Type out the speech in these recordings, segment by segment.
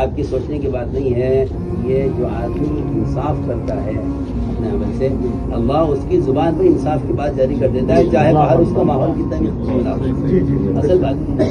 آپ کی سوچنے کی بات نہیں ہے. یہ جو آدمی انصاف کرتا ہے اپنے عمل سے، اللہ اس کی زبان پر انصاف کی بات جاری کر دیتا ہے، چاہے باہر اس کا ماحول کتنا بھی خوشگوار ہو. اصل بات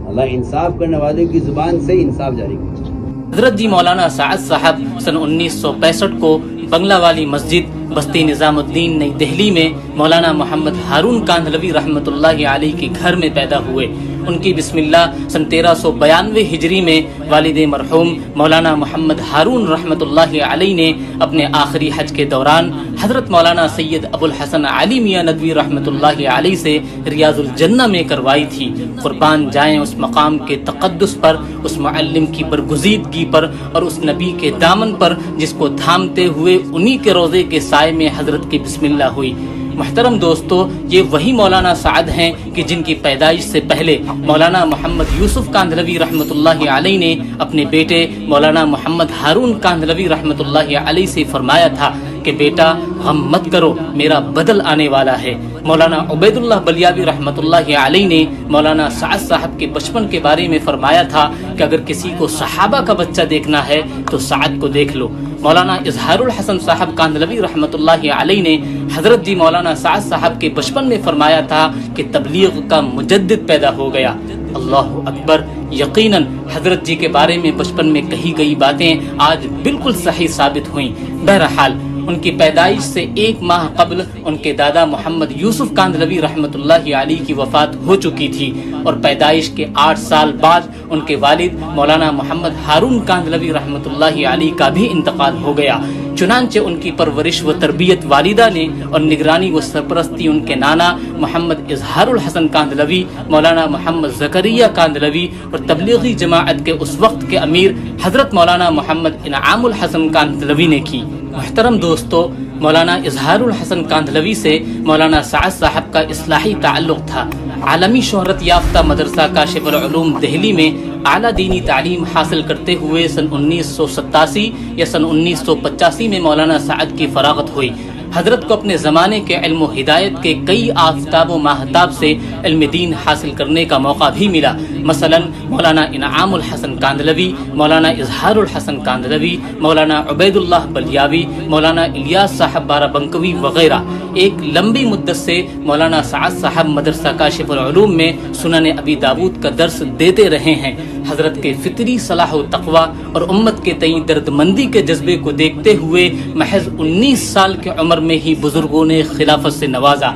اللہ انصاف کرنے والے کی زبان سے انصاف جاری کرتا ہے. حضرت جی مولانا سعد صاحب سن 1965 کو بنگلہ والی مسجد بستی نظام الدین نئی دہلی میں مولانا محمد ہارون کاندھلوی رحمۃ اللہ علیہ کے گھر میں پیدا ہوئے. ان کی بسم اللہ سن 1392 ہجری میں والد مرحوم مولانا محمد ہارون رحمۃ اللہ علیہ نے اپنے آخری حج کے دوران حضرت مولانا سید ابو الحسن علی میاں ندوی رحمۃ اللہ علیہ سے ریاض الجنہ میں کروائی تھی. قربان جائیں اس مقام کے تقدس پر، اس معلم کی برگزیدگی پر اور اس نبی کے دامن پر جس کو تھامتے ہوئے انہی کے روضے کے سائے میں حضرت کی بسم اللہ ہوئی. محترم دوستو، یہ وہی مولانا سعد ہیں کہ جن کی پیدائش سے پہلے مولانا محمد یوسف کاندھلوی رحمۃ اللہ علیہ نے اپنے بیٹے مولانا محمد ہارون کاندھلوی رحمۃ اللہ علیہ سے فرمایا تھا کہ بیٹا غم مت کرو، میرا بدل آنے والا ہے. مولانا عبید اللہ بلیابی رحمۃ اللہ علیہ نے مولانا سعد صاحب کے بچپن کے بارے میں فرمایا تھا کہ اگر کسی کو صحابہ کا بچہ دیکھنا ہے تو سعد کو دیکھ لو. مولانا اظہار الحسن صاحب کاندھلوی رحمۃ اللہ علیہ نے حضرت جی مولانا سعد صاحب کے بچپن میں فرمایا تھا کہ تبلیغ کا مجدد پیدا ہو گیا. اللہ اکبر. یقیناً حضرت جی کے بارے میں بچپن میں کہی گئی باتیں آج بالکل صحیح ثابت ہوئیں. بہرحال ان کی پیدائش سے 1 ماہ قبل ان کے دادا محمد یوسف کاندھلوی رحمۃ اللہ علیہ کی وفات ہو چکی تھی اور پیدائش کے 8 سال بعد ان کے والد مولانا محمد ہارون کاندھلوی رحمۃ اللہ علیہ کا بھی انتقال ہو گیا. چنانچہ ان کی پرورش و تربیت والدہ نے اور نگرانی و سرپرستی ان کے نانا محمد اظہار الحسن کاندھلوی، مولانا محمد زکریا کاندھلوی اور تبلیغی جماعت کے اس وقت کے امیر حضرت مولانا محمد انعام الحسن کاندھلوی نے کی. محترم دوستو، مولانا اظہار الحسن کاندھلوی سے مولانا سعد صاحب کا اصلاحی تعلق تھا. عالمی شہرت یافتہ مدرسہ کاشف العلوم دہلی میں اعلیٰ دینی تعلیم حاصل کرتے ہوئے سن 1987 یا سن 1985 میں مولانا سعد کی فراغت ہوئی. حضرت کو اپنے زمانے کے علم و ہدایت کے کئی آفتاب و ماہتاب سے علم دین حاصل کرنے کا موقع بھی ملا. مثلا مولانا انعام الحسن کاندھلوی، مولانا اظہار الحسن کاندھلوی، مولانا عبید اللہ بلیابی، مولانا الیاس صاحب بارہ بنکوی وغیرہ. ایک لمبی مدت سے مولانا سعد صاحب مدرسہ کاشف العلوم میں سنن ابی داود کا درس دیتے رہے ہیں. حضرت کے فطری صلاح و تقوی اور امت کے تئیں درد مندی کے جذبے کو دیکھتے ہوئے محض 19 سال کی عمر میں ہی بزرگوں نے خلافت سے نوازا.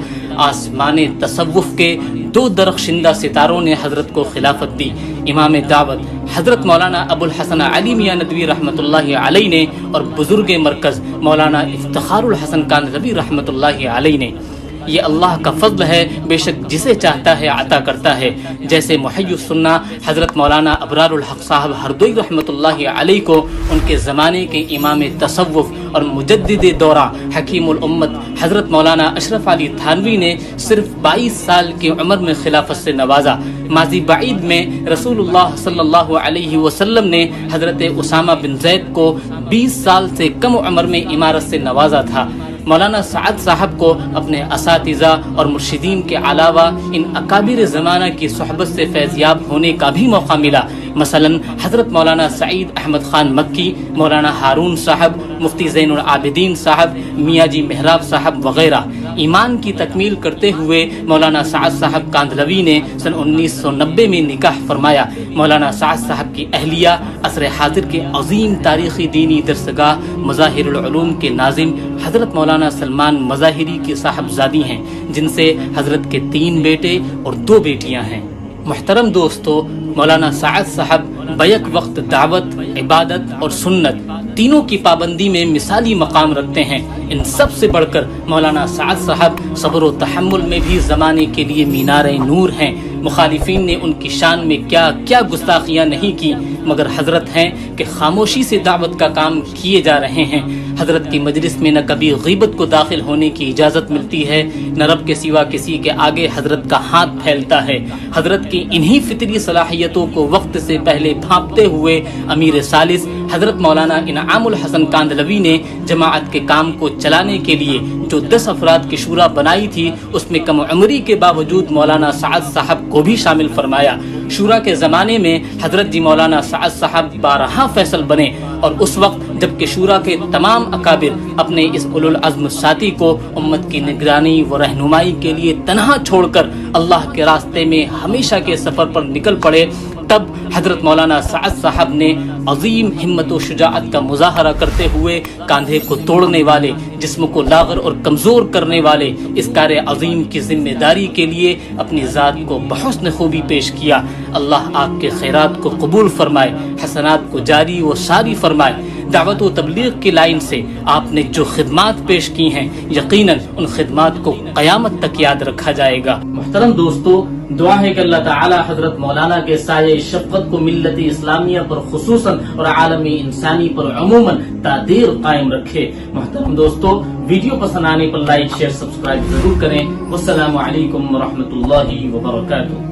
آسمان تصوف کے 2 درخشندہ ستاروں نے حضرت کو خلافت دی. امام دعوت حضرت مولانا ابو الحسن علی میاں ندوی رحمۃ اللہ علیہ نے اور بزرگ مرکز مولانا افتخار الحسن کاندھلوی رحمۃ اللہ علیہ نے. یہ اللہ کا فضل ہے، بے شک جسے چاہتا ہے عطا کرتا ہے. جیسے محی السنہ حضرت مولانا ابرار الحق صاحب ہردوئی رحمۃ اللہ علیہ کو ان کے زمانے کے امام تصوف اور مجدد دورہ حکیم الامت حضرت مولانا اشرف علی تھانوی نے صرف 22 سال کی عمر میں خلافت سے نوازا. ماضی بعید میں رسول اللہ صلی اللہ علیہ وسلم نے حضرت اسامہ بن زید کو 20 سال سے کم عمر میں امارت سے نوازا تھا. مولانا سعد صاحب کو اپنے اساتذہ اور مرشدین کے علاوہ ان اکابر زمانہ کی صحبت سے فیضیاب ہونے کا بھی موقع ملا. مثلا حضرت مولانا سعید احمد خان مکی، مولانا ہارون صاحب، مفتی زین العابدین صاحب، میاں جی محراب صاحب وغیرہ. ایمان کی تکمیل کرتے ہوئے مولانا سعد صاحب کاندھلوی نے سن 1990 میں نکاح فرمایا. مولانا سعد صاحب کی اہلیہ عصر حاضر کے عظیم تاریخی دینی درسگاہ مظاہر العلوم کے ناظم حضرت مولانا سلمان مظاہری کی صاحبزادی ہیں، جن سے حضرت کے 3 بیٹے اور 2 بیٹیاں ہیں. محترم دوستو، مولانا سعد صاحب بیک وقت دعوت، عبادت اور سنت تینوں کی پابندی میں مثالی مقام رکھتے ہیں. ان سب سے بڑھ کر مولانا سعد صاحب صبر و تحمل میں بھی زمانے کے لیے مینار نور ہیں. مخالفین نے ان کی شان میں کیا کیا گستاخیاں نہیں کی، مگر حضرت ہیں کہ خاموشی سے دعوت کا کام کیے جا رہے ہیں. حضرت کی مجلس میں نہ کبھی غیبت کو داخل ہونے کی اجازت ملتی ہے، نہ رب کے سوا کسی کے آگے حضرت کا ہاتھ پھیلتا ہے. حضرت کی انہی فطری صلاحیتوں کو وقت سے پہلے بھانپتے ہوئے امیر ثالث حضرت مولانا انعام الحسن کاندھلوی نے جماعت کے کام کو چلانے کے لیے جو 10 افراد کی شورا بنائی تھی، اس میں کم عمری کے باوجود مولانا سعد صاحب کو بھی شامل فرمایا. شورا کے زمانے میں حضرت جی مولانا سعد صاحب بارہا فیصل بنے اور اس وقت جبکہ شورا کے تمام اکابر اپنے اس اولو العزم ساتھی کو امت کی نگرانی و رہنمائی کے لیے تنہا چھوڑ کر اللہ کے راستے میں ہمیشہ کے سفر پر نکل پڑے، تب حضرت مولانا سعد صاحب نے عظیم ہمت و شجاعت کا مظاہرہ کرتے ہوئے کاندھے کو توڑنے والے، جسم کو لاغر اور کمزور کرنے والے اس کار عظیم کی ذمہ داری کے لیے اپنی ذات کو بحسن خوبی پیش کیا۔ اللہ آپ کے خیرات کو قبول فرمائے، حسنات کو جاری و ساری فرمائے۔ دعوت و تبلیغ کی لائن سے آپ نے جو خدمات پیش کی ہیں، یقیناً ان خدمات کو قیامت تک یاد رکھا جائے گا۔ محترم دوستو، دعا ہے کہ اللہ تعالی حضرت مولانا کے سایہ شفقت کو ملت اسلامیہ پر خصوصاً اور عالم انسانی پر عموماً تا دیر قائم رکھے۔ محترم دوستو، ویڈیو پسند آنے پر لائک، شیئر، سبسکرائب ضرور کریں۔ والسلام علیکم ورحمۃ اللہ وبرکاتہ۔